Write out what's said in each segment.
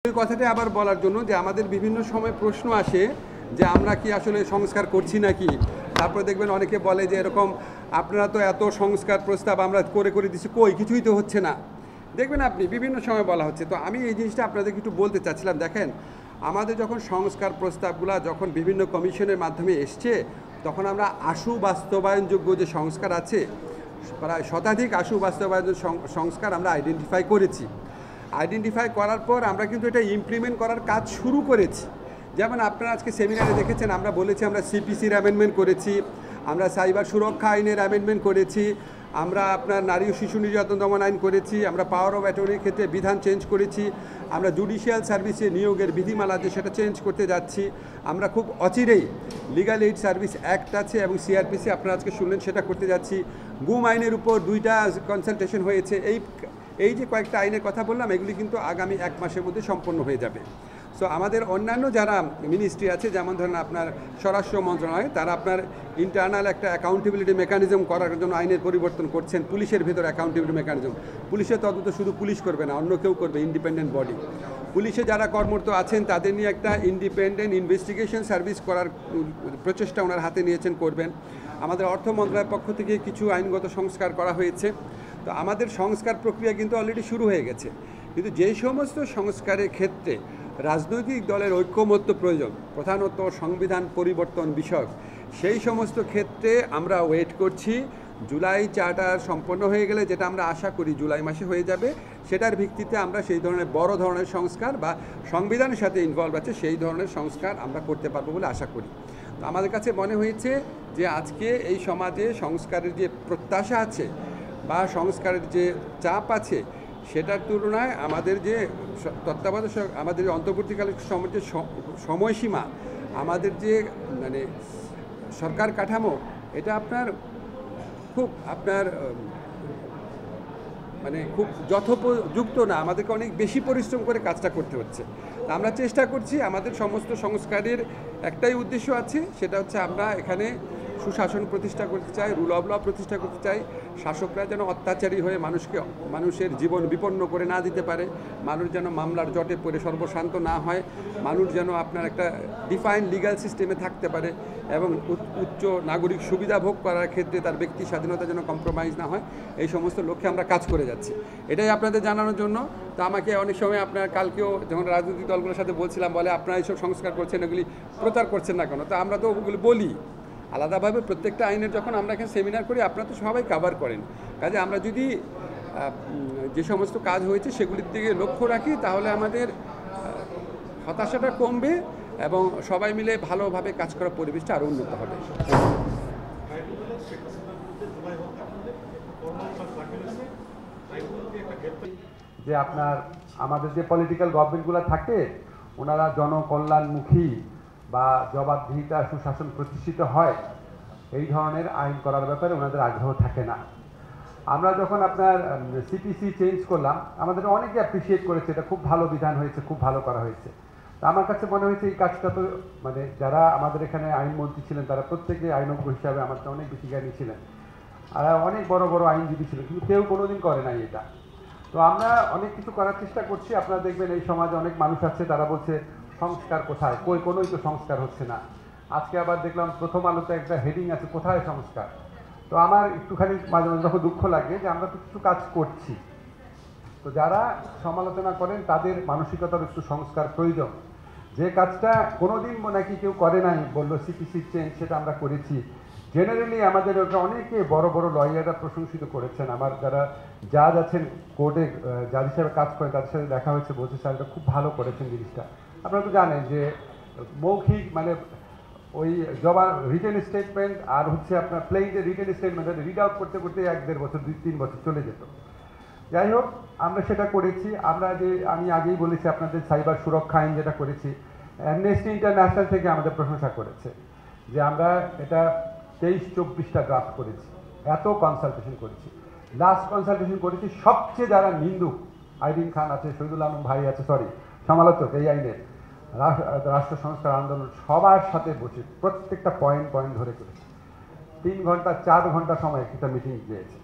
ওই কথাটা আবার বলার জন্য যে আমাদের বিভিন্ন সময় প্রশ্ন আসে যে আমরা কি আসলে সংস্কার করছি নাকি। তারপরে দেখবেন অনেকে বলে যে এরকম আপনারা তো এত সংস্কার প্রস্তাব আমরা করে দিচ্ছি, কই কিছুই তো হচ্ছে না। দেখবেন আপনি বিভিন্ন সময় বলা হচ্ছে। তো আমি এই জিনিসটা আপনাদেরকে একটু বলতে চাচ্ছিলাম, দেখেন আমাদের যখন সংস্কার প্রস্তাবগুলো যখন বিভিন্ন কমিশনের মাধ্যমে এসছে, তখন আমরা আশু বাস্তবায়নযোগ্য যে সংস্কার আছে, প্রায় শতাধিক আশু বাস্তবায়ন সংস্কার আমরা আইডেন্টিফাই করেছি। আইডেন্টিফাই করার পর আমরা কিন্তু এটা ইমপ্লিমেন্ট করার কাজ শুরু করেছি। যেমন আপনারা আজকে সেমিনারে দেখেছেন, আমরা বলেছি আমরা সিপিসির অ্যামেন্ডমেন্ট করেছি, আমরা সাইবার সুরক্ষা আইনের অ্যামেন্ডমেন্ট করেছি, আমরা আপনার নারী ও শিশু নির্যাতন দমন আইন করেছি, আমরা পাওয়ার অফ অ্যাটর্নির ক্ষেত্রে বিধান চেঞ্জ করেছি, আমরা জুডিশিয়াল সার্ভিসে নিয়োগের বিধিমালা যে সেটা চেঞ্জ করতে যাচ্ছি, আমরা খুব অচিরেই লিগাল এইড সার্ভিস অ্যাক্ট আছে এবং সিআরপিসি আপনারা আজকে শুনলেন সেটা করতে যাচ্ছি। গুম আইনের উপর 2টা কনসালটেশন হয়েছে। এই যে কয়েকটা আইনের কথা বললাম, এগুলি কিন্তু আগামী 1 মাসের মধ্যে সম্পন্ন হয়ে যাবে। সো আমাদের অন্যান্য যারা মিনিস্ট্রি আছে, যেমন ধরেন আপনার স্বরাষ্ট্র মন্ত্রণালয়, তারা আপনার ইন্টারনাল একটা অ্যাকাউন্টেবিলিটি মেকানিজম করার জন্য আইনের পরিবর্তন করছেন। পুলিশের ভেতর অ্যাকাউন্টেবিলিটি মেকানিজম, পুলিশের তদন্ত শুধু পুলিশ করবে না, অন্য কেউ করবে, ইন্ডিপেন্ডেন্ট বডি। পুলিশে যারা কর্মরত আছেন তাদের নিয়ে একটা ইন্ডিপেন্ডেন্ট ইনভেস্টিগেশন সার্ভিস করার প্রচেষ্টা ওনার হাতে নিয়েছেন, করবেন। আমাদের অর্থ মন্ত্রণালয়ের পক্ষ থেকে কিছু আইনগত সংস্কার করা হয়েছে। তো আমাদের সংস্কার প্রক্রিয়া কিন্তু অলরেডি শুরু হয়ে গেছে। কিন্তু যেই সমস্ত সংস্কারের ক্ষেত্রে রাজনৈতিক দলের ঐক্যমত্য প্রয়োজন, প্রধানত সংবিধান পরিবর্তন বিষয়ক, সেই সমস্ত ক্ষেত্রে আমরা ওয়েট করছি। জুলাই চার্টার সম্পন্ন হয়ে গেলে, যেটা আমরা আশা করি জুলাই মাসে হয়ে যাবে, সেটার ভিত্তিতে আমরা সেই ধরনের বড় ধরনের সংস্কার বা সংবিধানের সাথে ইনভলভ আছে সেই ধরনের সংস্কার আমরা করতে পারবো বলে আশা করি। তো আমাদের কাছে মনে হয়েছে যে আজকে এই সমাজে সংস্কারের যে প্রত্যাশা আছে বা সংস্কারের যে চাপ আছে, সেটার তুলনায় আমাদের যে তত্ত্বাবধায়ক, আমাদের অন্তর্বর্তীকালীন যে সময়সীমা, আমাদের যে মানে সরকার কাঠামো, এটা খুব যথোপযুক্ত না। আমাদেরকে অনেক বেশি পরিশ্রম করে কাজটা করতে হচ্ছে। তা আমরা চেষ্টা করছি। আমাদের সমস্ত সংস্কারের একটাই উদ্দেশ্য আছে, সেটা হচ্ছে আমরা এখানে সুশাসন প্রতিষ্ঠা করতে চাই, রুল অফ ল প্রতিষ্ঠা করতে চাই। শাসকরা যেন অত্যাচারী হয়ে মানুষের জীবন বিপন্ন করে না দিতে পারে, মানুষ যেন মামলার জটে পড়ে সর্বশান্ত না হয়, মানুষ যেন আপনার একটা ডিফাইন্ড লিগ্যাল সিস্টেমে থাকতে পারে এবং উচ্চ নাগরিক সুবিধা ভোগ করার ক্ষেত্রে তার ব্যক্তি স্বাধীনতা যেন কম্প্রোমাইজ না হয়। এই সমস্ত লক্ষ্যে আমরা কাজ করে যাচ্ছি। এটাই আপনাদের জানানোর জন্য। তা আমাকে অনেক সময় আপনার কালকেও যখন রাজনৈতিক দলগুলোর সাথে বলছিলাম, বলে আপনারা এইসব সংস্কার করছেন, এগুলি প্রচার করছেন না কেন? তো আমরা তো ওগুলি বলি আলাদাভাবে। প্রত্যেকটা আইনের যখন আমরা এখানে সেমিনার করি, আপনারা তো সবাই কভার করেন। কাজে আমরা যদি যে সমস্ত কাজ হয়েছে সেগুলির দিকে লক্ষ্য রাখি, তাহলে আমাদের হতাশাটা কমবে এবং সবাই মিলে ভালোভাবে কাজ করার পরিবেশটা আরও উন্নত হবে। যে আপনার আমাদের যে পলিটিক্যাল গভর্নমেন্টগুলো থাকে, ওনারা জনকল্যাণমুখী বা জবাবদিহিতা সুশাসন প্রতিষ্ঠিত হয়, এই ধরনের আইন করার ব্যাপারে ওনাদের আগ্রহ থাকে না। আমরা যখন আপনার সিপিসি চেঞ্জ করলাম, আমাদের অনেকে অ্যাপ্রিসিয়েট করেছে, এটা খুব ভালো বিধান হয়েছে, খুব ভালো করা হয়েছে। তা আমার কাছে মনে হয়েছে এই কাজটা তো মানে যারা আমাদের এখানে আইনমন্ত্রী ছিলেন তারা প্রত্যেকে আইনজ্ঞ হিসাবে আমার অনেক বেশি জ্ঞানী ছিলেন, আর অনেক বড় বড় আইনজীবী ছিলেন, কিন্তু কেউ কোনোদিন করে নাই এটা। তো আমরা অনেক কিছু করার চেষ্টা করছি। আপনারা দেখবেন এই সমাজে অনেক মানুষ আছে, তারা বলছে সংস্কার কোথায়, কোনোই তো সংস্কার হচ্ছে না। আজকে আবার দেখলাম প্রথম আলোতে একটা হেডিং আছে, কোথায় সংস্কার। তো আমার একটুখানি মাঝে মাঝে যখন দুঃখ লাগে যে আমরা তো কিছু কাজ করছি, তো যারা সমালোচনা করেন তাদের মানসিকতার একটু সংস্কার প্রয়োজন। যে কাজটা কোনোদিন নাকি কেউ করে নাই, বললো সিপিসি চেঞ্জ, সেটা আমরা করেছি। জেনারেলি আমাদের অনেকে বড় বড় লয়াররা প্রশংসিত করেছেন। আমার যারা জাজ আছেন, কোর্টে জাজ হিসাবে কাজ করেন, তাদের সাথে দেখা হয়েছে, বলছে স্যার এটা খুব ভালো করেছেন জিনিসটা। আপনারা তো জানেন যে মৌখিক মানে ওই জবাব রিটেন স্টেটমেন্ট আর হচ্ছে আপনার প্লেইনতে রিটেন স্টেটমেন্ট রিড আউট করতে করতে 1-1.5 বছর 2-3 বছর চলে যেত। যাই হোক, আমরা সেটা করেছি। আমি আগেই বলেছি আপনাদের সাইবার সুরক্ষা আইন যেটা করেছি, অ্যামনেস্টি ইন্টারন্যাশনাল থেকে আমাদের প্রশংসা করেছে যে আমরা এটা 23-24টা ড্রাফট করেছি, এত কনসালটেশন করেছি। লাস্ট কনসালটেশন করেছি সবচেয়ে যারা নিন্দুক, আইরিন খান আছে, শহীদুল আলম ভাই আছে, সমালোচক এই আইনের, রাষ্ট্র সংস্কার আন্দোলন, সবার সাথে বসে প্রত্যেকটা পয়েন্ট ধরে করেছে। 3 ঘন্টা 4 ঘন্টা সময় একটা মিটিং দিয়েছে।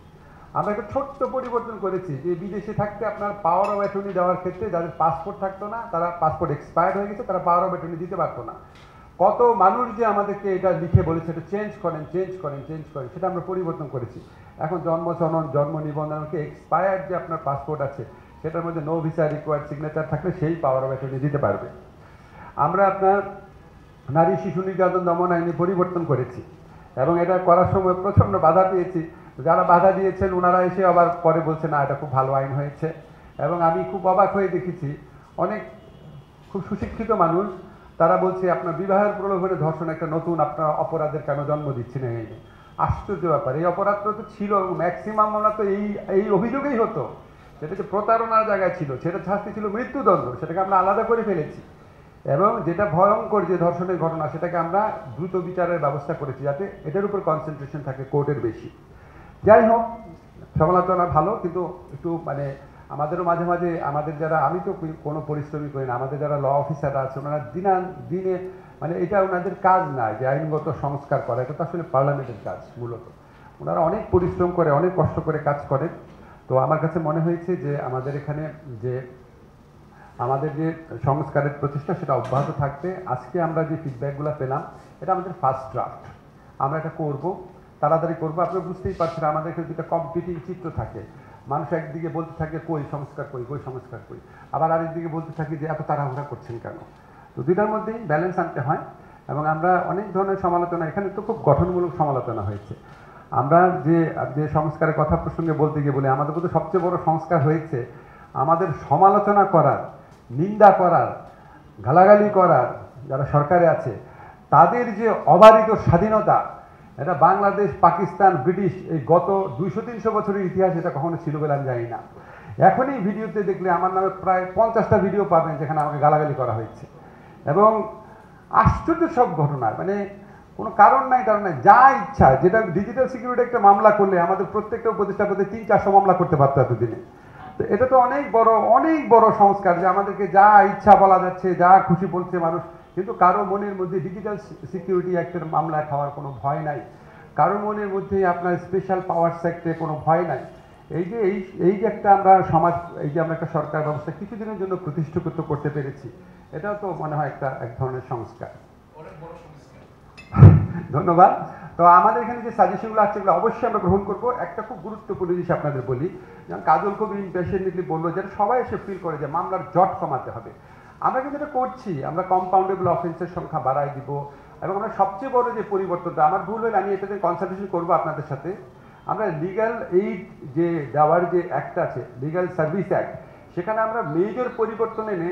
আমরা একটা ছোট্ট পরিবর্তন করেছি যে বিদেশে থাকতে আপনার পাওয়ার অফ অ্যাটর্নি দেওয়ার ক্ষেত্রে যাদের পাসপোর্ট থাকতো না, তারা পাসপোর্ট এক্সপায়ার্ড হয়ে গেছে, তারা পাওয়ার অফ অ্যাটর্নি দিতে পারতো না। কত মানুষ যে আমাদেরকে এটা লিখে বলেছে এটা চেঞ্জ করেন, সেটা আমরা পরিবর্তন করেছি। এখন জন্ম সনদ, জন্ম নিবন্ধনকে এক্সপায়ার্ড যে আপনার পাসপোর্ট আছে সেটার মধ্যে নো ভিসা রিকোয়ার্ড সিগনেচার থাকলে সেই পাওয়ার অফ অ্যাটর্নি দিতে পারবে। আমরা আপনার নারী শিশু নির্যাতন দমন আইনে পরিবর্তন করেছি এবং এটা করার সময় প্রচণ্ড বাধা পেয়েছি। যারা বাধা দিয়েছেন ওনারা এসে আবার পরে বলছে না এটা খুব ভালো আইন হয়েছে। এবং আমি খুব অবাক হয়ে দেখেছি অনেক খুব সুশিক্ষিত মানুষ তারা বলছে আপনার বিবাহের প্রলোভনে ধর্ষণ একটা নতুন আপনার অপরাধের কেন জন্ম দিচ্ছি না। এই আশ্চর্য ব্যাপার, এই অপরাধটা তো ছিল ম্যাক্সিমাম আমরা তো এই অভিযোগেই হতো, সেটা যে প্রতারণার জায়গায় ছিল, সেটা শাস্তি ছিল মৃত্যুদণ্ড, সেটাকে আমরা আলাদা করে ফেলেছি। এবং যেটা ভয়ঙ্কর যে ধর্ষণের ঘটনা সেটাকে আমরা দ্রুত বিচারের ব্যবস্থা করেছি যাতে এটার উপর কনসেন্ট্রেশন থাকে কোর্টের বেশি। যাই হোক, সমালোচনা ভালো, কিন্তু একটু মানে আমাদেরও মাঝে মাঝে আমাদের যারা, আমি তো কোনো পরিশ্রমই করি না, আমাদের যারা ল অফিসাররা আছে ওনারা দিনে মানে এটা ওনাদের কাজ না যে আইনগত সংস্কার করা, এটা তো আসলে পার্লামেন্টের কাজ মূলত। ওনারা অনেক পরিশ্রম করে, অনেক কষ্ট করে কাজ করেন। তো আমার কাছে মনে হয়েছে যে আমাদের এখানে যে আমাদের যে সংস্কারের প্রচেষ্টা সেটা অব্যাহত থাকবে। আজকে আমরা যে ফিডব্যাকগুলো পেলাম এটা আমাদের ফার্স্ট ড্রাফট, আমরা এটা করব, তাড়াতাড়ি করবো। আপনি বুঝতেই পারছেন আমাদের এখানে দুটো কম্পিটিং চিত্র থাকে, মানুষ একদিকে বলতে থাকে কই সংস্কার কই, আবার আরেকদিকে বলতে থাকে যে এত তাড়াহুড়া করছেন কেন। তো দুইটার মধ্যেই ব্যালেন্স আনতে হয়। এবং আমরা অনেক ধরনের সমালোচনা, এখানে তো খুব গঠনমূলক সমালোচনা হয়েছে। আমরা যে সংস্কারের কথা প্রসঙ্গে বলতে গিয়ে বলি আমাদের মধ্যে সবচেয়ে বড় সংস্কার হয়েছে আমাদের সমালোচনা করার, নিন্দা করার, গালাগালি করার যারা সরকারে আছে তাদের যে অবারিত স্বাধীনতা, এটা বাংলাদেশ, পাকিস্তান, ব্রিটিশ এই গত 200-300 বছরের ইতিহাস এটা কখনো ছিল বলে আমি জানি না। এখনই ভিডিওতে দেখলে আমার নামে প্রায় 50টা ভিডিও পাবেন যেখানে আমাকে গালাগালি করা হয়েছে। এবং আশ্চর্য সব ঘটনা, মানে কোনো কারণ নাই যা ইচ্ছা, যেটা ডিজিটাল সিকিউরিটি একটা মামলা করলে আমাদের প্রত্যেকটা উপদেষ্টা প্রতি 300-400 মামলা করতে পারতো এতদিনে। তো এটা তো অনেক বড় সংস্কার যে আমাদেরকে যা ইচ্ছা বলা যাচ্ছে, যা খুশি বলছে মানুষ, কিন্তু কারো মনের মধ্যে ডিজিটাল সিকিউরিটি অ্যাক্টের মামলা খাওয়ার কোনো ভয় নাই, কারো মনের মধ্যে আপনার স্পেশাল পাওয়ার সেক্টরে কোনো ভয় নাই। এই যে একটা আমরা সমাজ, এই যে আমরা একটা সরকার ব্যবস্থা কিছুদিনের জন্য প্রতিষ্ঠিত করতে পেরেছি, এটাও তো মনে হয় এক ধরনের সংস্কার। ধন্যবাদ। তো আমাদের এখানে যে সাজেশনগুলো আছে এগুলো অবশ্যই আমরা গ্রহণ করবো। একটা খুব গুরুত্বপূর্ণ জিনিস আপনাদের বলি, যেমন কাজল কবির ইম্প্যাশনেটলি বললো যেটা সবাই এসে ফিল করে যে মামলার জট কমাতে হবে। আমরা কিন্তু এটা করছি, আমরা কম্পাউন্ডেবল অফেন্সের সংখ্যা বাড়াই দিব। এবং আমরা সবচেয়ে বড় যে পরিবর্তনটা, আমার ভুল হলে আমি এটাতে কনসালটেশন করবো আপনাদের সাথে, আমরা লিগ্যাল এইড যে দেওয়ার যে অ্যাক্ট আছে, লিগ্যাল সার্ভিস অ্যাক্ট, সেখানে আমরা মেজর পরিবর্তন এনে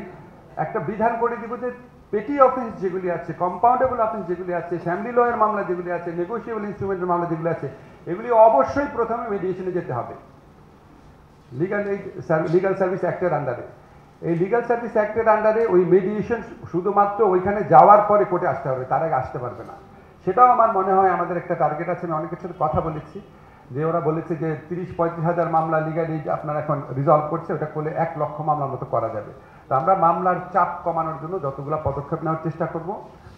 একটা বিধান করে দিব যে পেটি অফেন্স যেগুলি আছে, কম্পাউন্ডেবল অফেন্স যেগুলি আছে, ফ্যামিলি লয়ের মামলা যেগুলি আছে, নেগোসিয়েবল ইনস্ট্রুমেন্টের মামলা যেগুলি আছে, এগুলি অবশ্যই প্রথমে মেডিয়েশনে যেতে হবে লিগ্যাল সার্ভিস অ্যাক্টের আন্ডারে। এই লিগ্যাল সার্ভিস অ্যাক্টের আন্ডারে ওই মেডিয়েশন শুধুমাত্র ওইখানে যাওয়ার পরে কোর্টে আসতে হবে, তার আগে আসতে পারবে না। সেটাও আমার মনে হয় আমাদের একটা টার্গেট আছে। আমি অনেকের সাথে কথা বলেছি যে ওরা বলেছে যে 30-35 হাজার মামলা লিগ্যাল এইড আপনারা এখন রিজলভ করছে, ওটা করলে 1 লক্ষ মামলার মতো করা যাবে। তো আমরা মামলার চাপ কমানোর জন্য যতগুলো পদক্ষেপ নেওয়ার চেষ্টা করব।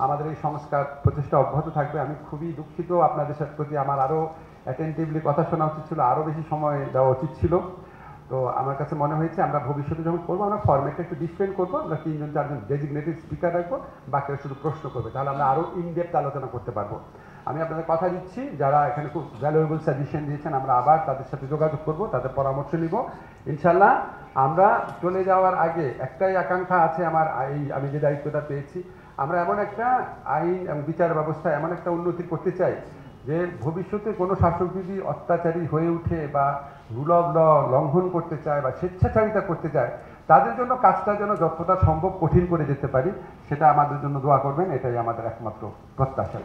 আমাদের এই সংস্কার প্রচেষ্টা অব্যাহত থাকবে। আমি খুবই দুঃখিত, আপনাদের সাথে প্রতি আমার আরও অ্যাটেন্টিভলি কথা শোনা উচিত ছিল, আরও বেশি সময় দেওয়া উচিত ছিল। তো আমার কাছে মনে হয়েছে আমরা ভবিষ্যতে যখন করবো আমরা ফরম্যাটটা একটু ডিফারেন্ট করবো, আমরা 3-4জন ডেজিগনেটেড স্পিকার রাখবো, বাকিরা শুধু প্রশ্ন করবে, তাহলে আমরা আরও ইনডেপথ আলোচনা করতে পারবো। আমি আপনাদের কথা দিচ্ছি, যারা এখানে খুব ভ্যালুয়েবল সাজেশন দিয়েছেন আমরা আবার তাদের সাথে যোগাযোগ করব, তাদের পরামর্শ নিব ইনশাল্লাহ। আমরা চলে যাওয়ার আগে একটাই আকাঙ্ক্ষা আছে আমার, আমি যে দায়িত্বটা পেয়েছি, আমরা এমন একটা আইন এবং বিচার ব্যবস্থা এমন একটা উন্নতি করতে চাই যে ভবিষ্যতে কোনো শাসক যদি অত্যাচারী হয়ে উঠে বা রুল অফ ল লঙ্ঘন করতে চায় বা স্বেচ্ছাচারিতা করতে চায়, তাদের জন্য কাজটা যেন যতটা সম্ভব কঠিন করে যেতে পারি, সেটা আমাদের জন্য দোয়া করবেন, এটাই আমাদের একমাত্র প্রত্যাশা।